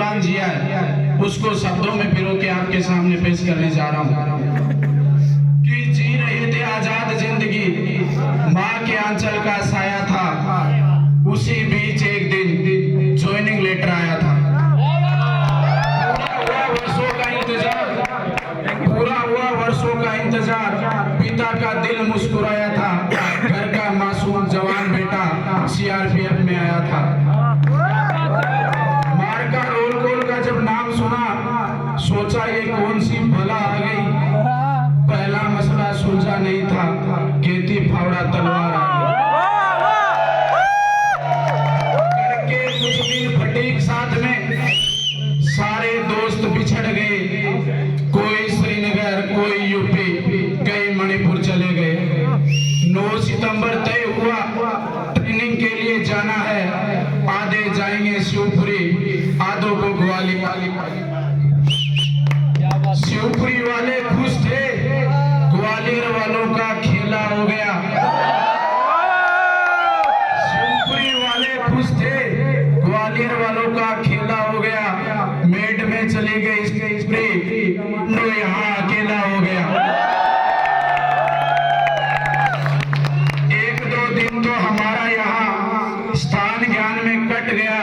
बेईमान जिया है उसको शब्दों में पिरो के आपके सामने पेश करने जा रहा हूँ कि जी रहे थे आजाद जिंदगी, माँ के आंचल का साया था, उसी बीच एक दिन ज्वाइनिंग लेटर आया था। पूरा हुआ वर्षों का इंतजार, पिता का दिल मुस्कुराया था, घर का मासूम जवान बेटा सीआरपीएफ में आया था। मार का रोल गोल का जब नाम सुना, सोचा ये कौन सी बला आ गई। पहला मसला सुलझा नहीं था, खेती फावड़ा तलवार आ गई। करके कुछ दिन फटीक साथ में, सारे दोस्त बिछड़ गए, कोई श्रीनगर कोई यूपी, कई मणिपुर चले गए। 9 सितंबर तय हुआ, ट्रेनिंग के लिए जाना है, आधे जाएंगे शिवपुरी, आधों को ग्वालियर। शिवपुरी वाले खुश थे, ग्वालियर वालों का खेला हो गया। शिवपुरी वाले खुश थे, ग्वालियर वालों का खेला हो गया। मेड में चली गई स्त्री, नो यहाँ अकेला हो गया। 1-2 दिन तो हमारा यहाँ स्थान ज्ञान में कट गया,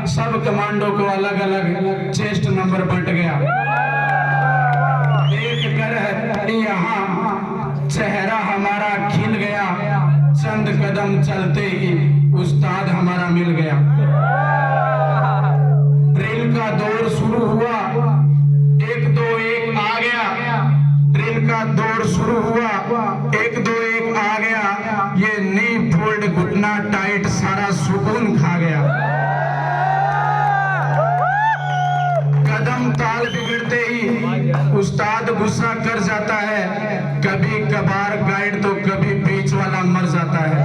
सब कमांडो को अलग अलग चेस्ट नंबर बंट गया। एक घर है यहाँ, चेहरा हमारा खिल गया, चंद कदम चलते ही उस्ताद हमारा मिल गया। ड्रिल का दौर शुरू हुआ, 1-2-1 आ गया। ड्रिल का दौर शुरू हुआ, 1-2-1 आ गया। ये नी फोल्ड घुटना टाइट, सारा सुकून खा गया। कदम ताल बिगड़ते ही उस्ताद गुस्सा कर जाता है, कभी कभार गाइड तो कभी बीच वाला मर जाता है।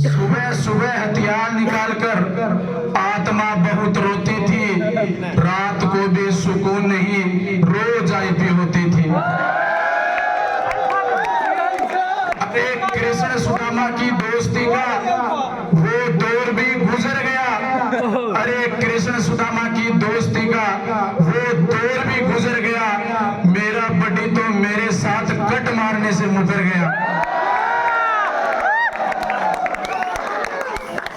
सुबह सुबह हथियार निकालकर आत्मा बहुत रोती थी, रात को भी सुकून नहीं, रोज आईपी होती थी। अरे कृष्ण सुदामा की दोस्ती का वो दौर भी गुजर गया। अरे कृष्ण सुदामा की दोस्ती का वो दौर भी गुजर गया। मेरा बड़ी तो मेरे साथ कट मारने से मुकर गया।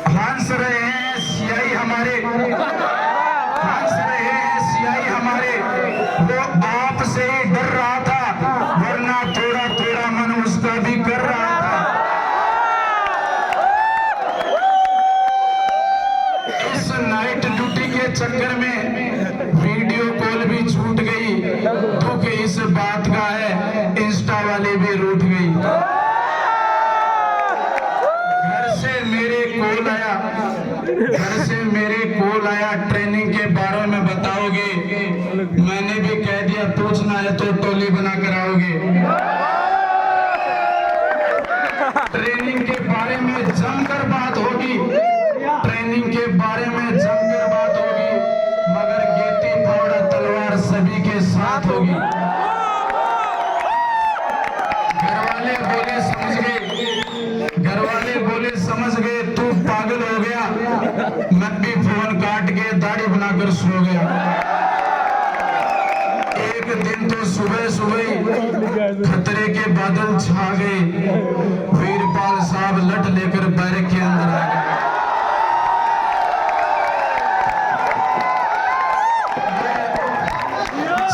हंस रहे हैं सियाही हमारे, हंस रहे हैं सियाही हमारे, वो आपसे ही डर रहा था, वरना थोड़ा थोड़ा मन उसका भी कर रहा था। इस नाइट ड्यूटी के चक्कर में वीडियो कॉल भी छूट गई, दुख इस बात का है इंस्टा वाली भी रूठ गई। घर से मेरे कॉल आया, ट्रेनिंग के बारे में बताओगे? मैंने भी कह दिया पूछना है तो टोली बना कर आओगे। ट्रेनिंग के बारे में जमकर बात होगी, ट्रेनिंग के बारे में जमकर बात होगी, मगर गेती फावड़ा तलवार सभी के साथ होगी। घरवाले बोले समझ गए, घरवाले बोले समझ गए, तू पागल हो गया। मैं भी फोन काट के दाढ़ी बनाकर सो गया। एक दिन तो सुबह सुबह खतरे के बादल छा गए, वीरपाल साहब लठ लेकर बैरक के अंदर आ गए।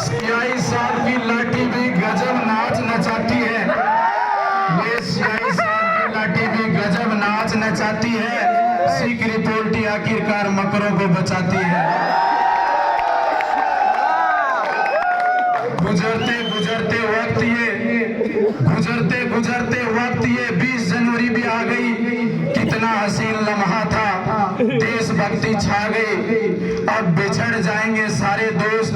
सियाही साहब की लाठी भी गजब नाच नचाती है, ये सियाही साहब की लाठी भी गजब नाच नचाती है। सिख रिपोर्टी आखिरकार मकरों को बचाती है। गुजरते गुजरते वक्त ये 20 जनवरी भी आ गई। कितना हसीन लम्हा था, देशभक्ति छा गई। अब बिछड़ जाएंगे सारे दोस्त,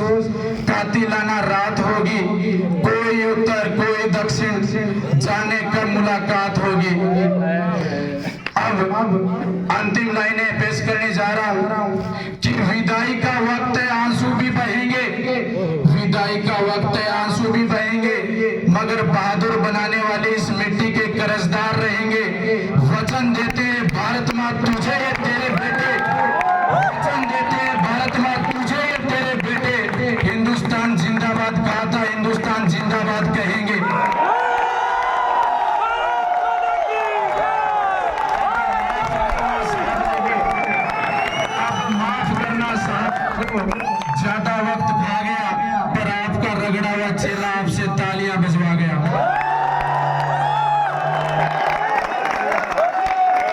कातिलाना रात होगी, कोई उत्तर कोई दक्षिण, जाने कब मुलाकात होगी। अब अंतिम लाइनें पेश करने जा रहा हूं।